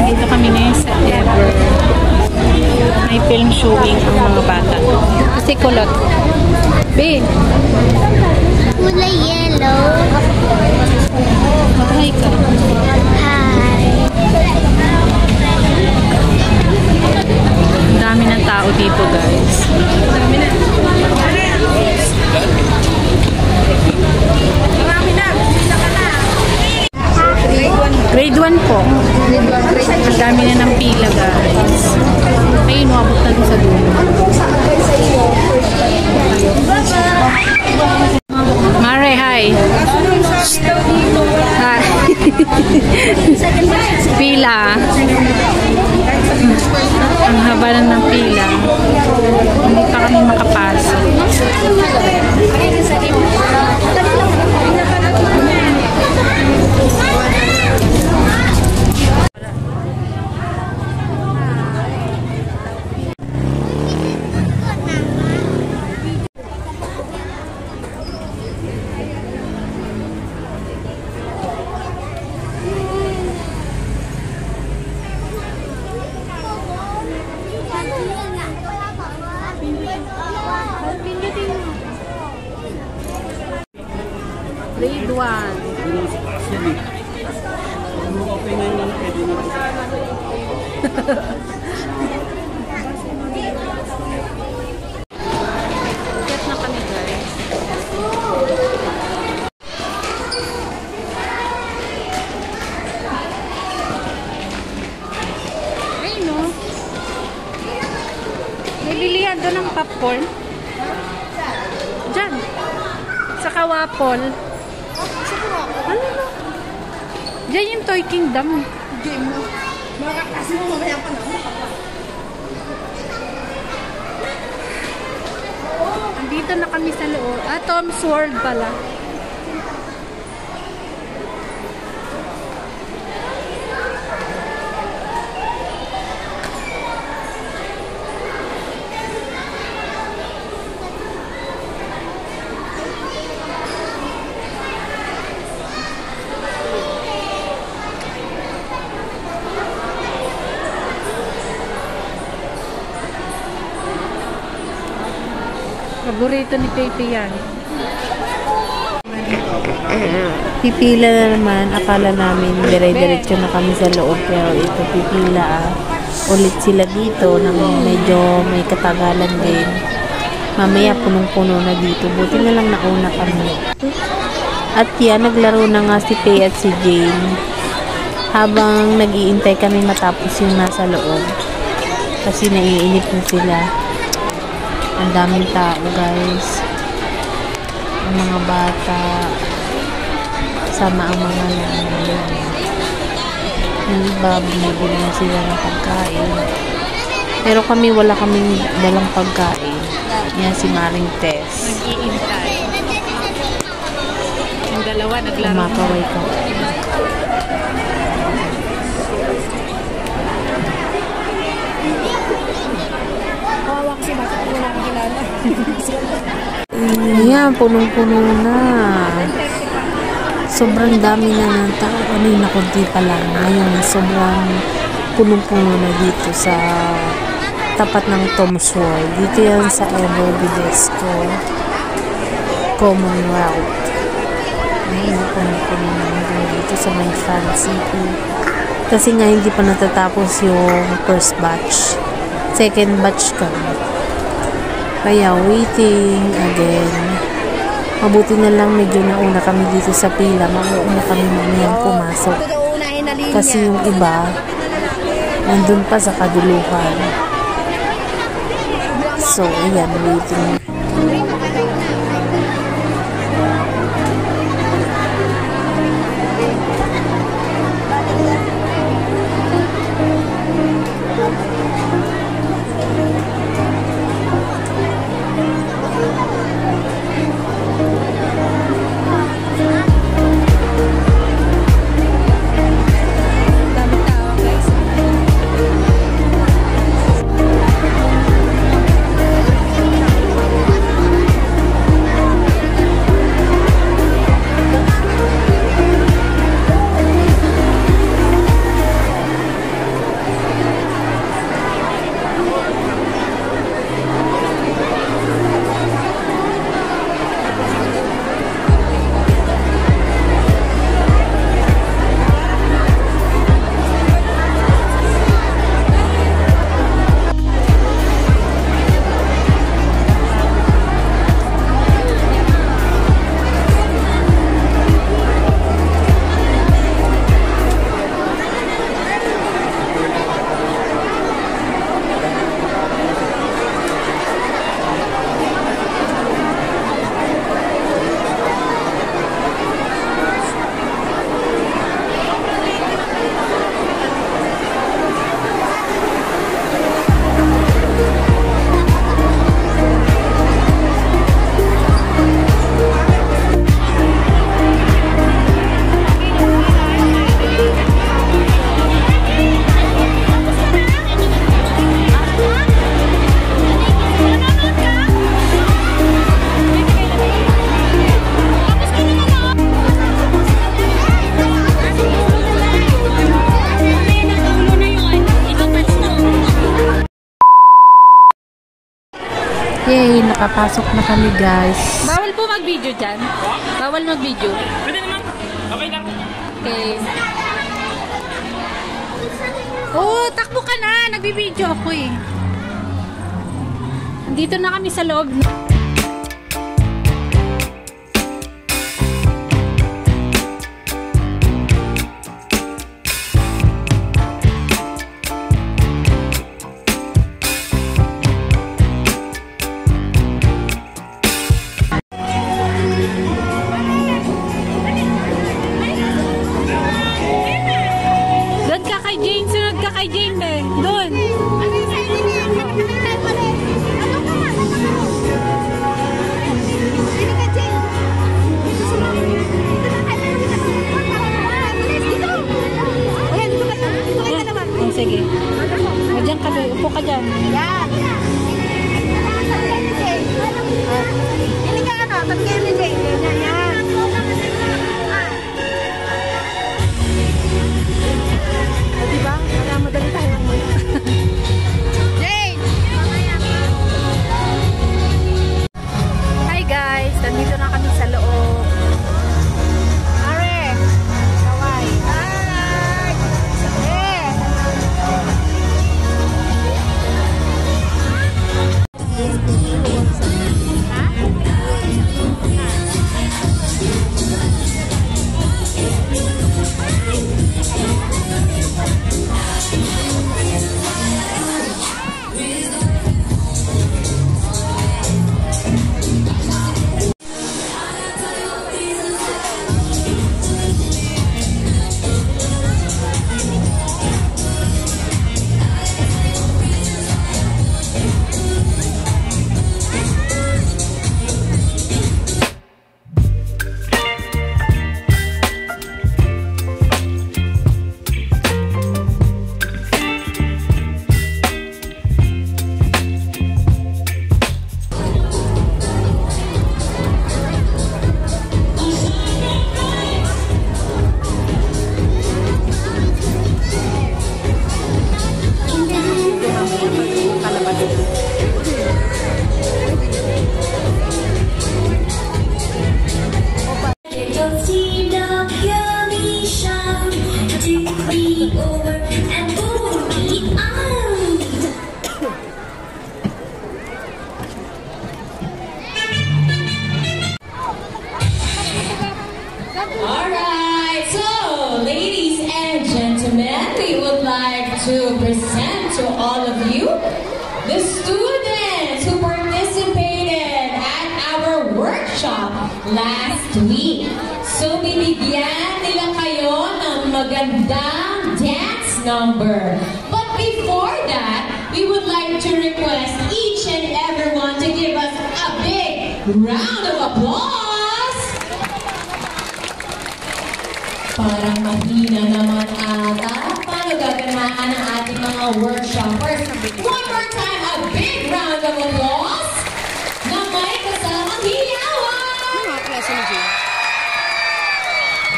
Dito kami ngayon sa Ever. May film showing ang mga bata. Kasi kulot. Be! Kulay yellow. Hi ka. Hi. Ang dami ng tao dito, guys. Dami na. Grade 1 po. Ang dami na ng pila, guys. May inuabot na doon sa dulo. Mare, hi. Hi. Pila. Ang haba na ng pila. Hindi pa kami makapasok. Grade 1. Get na kami, guys. Ay, no. May bilihan doon ng popcorn. Diyan. Sa Kawapol. Ano na? Diyan yung Toy Kingdom. Game mo. Makakasi mo mamaya pa na. Andito na kami sa loob. Ah, Tom's World pala. Paborito ni Pepe yan. Pipila na naman. Akala namin dire-diretso na kami sa loob. Pero ito pipila ulit sila dito nang medyo may katagalan din. Mamaya punong-puno na dito. Buti na lang nauna kami. At yan, naglaro na nga si Pei at si Jane. Habang nag-iintay kami matapos yung nasa loob. Kasi naiinip na sila. Ang daming tao, guys. Ang mga bata. Sama ang mga nanay. Yung iba, binibili na sila ng pagkain. Pero kami, wala kaming dalang pagkain. Yan si Maring Tess. Nag-iintay. Yung dalawa, naglaro. Kumakaway ka. Ayan, punong-puno na. Sobrang dami na ng tao. Kanina kunti pa lang. Ngayon, sobrang punong-puno na dito sa tapat ng Tom's World. Dito yan sa Godesco Commonwealth. Ngayon, punong-puno na dito sa may Fan City. Kasi nga, hindi pa natatapos yung first batch. Second batch kami. Kaya waiting again. Mabuti na lang medyo nauna kami dito sa pila. Mauna kami mamayang pumasok. Kasi yung iba, nandun pa sa kaduluhan. So, ayan, waiting. papasok na kami guys. Bawal po mag-video dyan. Bawal mag-video. Pwede naman. Okay lang. Okay. Oh, takbo ka na. Nagbibideo ako eh. Dito na kami sa loob. Doon ka kay Jane. Sunod ka kay Jane eh. Doon. Sige. O, dyan ka, upo ka dyan. Yan. Hindi ka ano, tabi kayo ni Jane. Yan. Diba? Wala madali tayo. Jane! Hi guys, nandito na kami sa loob. Are! Kawai. Hi! Alright, so ladies and gentlemen, we would like to present to all of you the students who participated at our workshop last week. So bibigyan nila kayo ng magandang dance number. But before that, we would like to request each and everyone to give us a big round of applause. Parang mahina naman ata. Paano gaganaan ang ating mga workshoppers? One more time, a big round of applause na may kasamang hiyawan!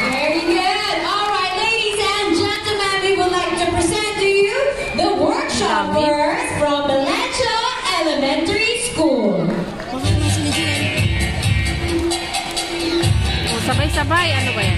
Very good. All right, ladies and gentlemen, we would like to present to you the workshoppers from Mmces Elementary School. Sabay-sabay, ano ba yan?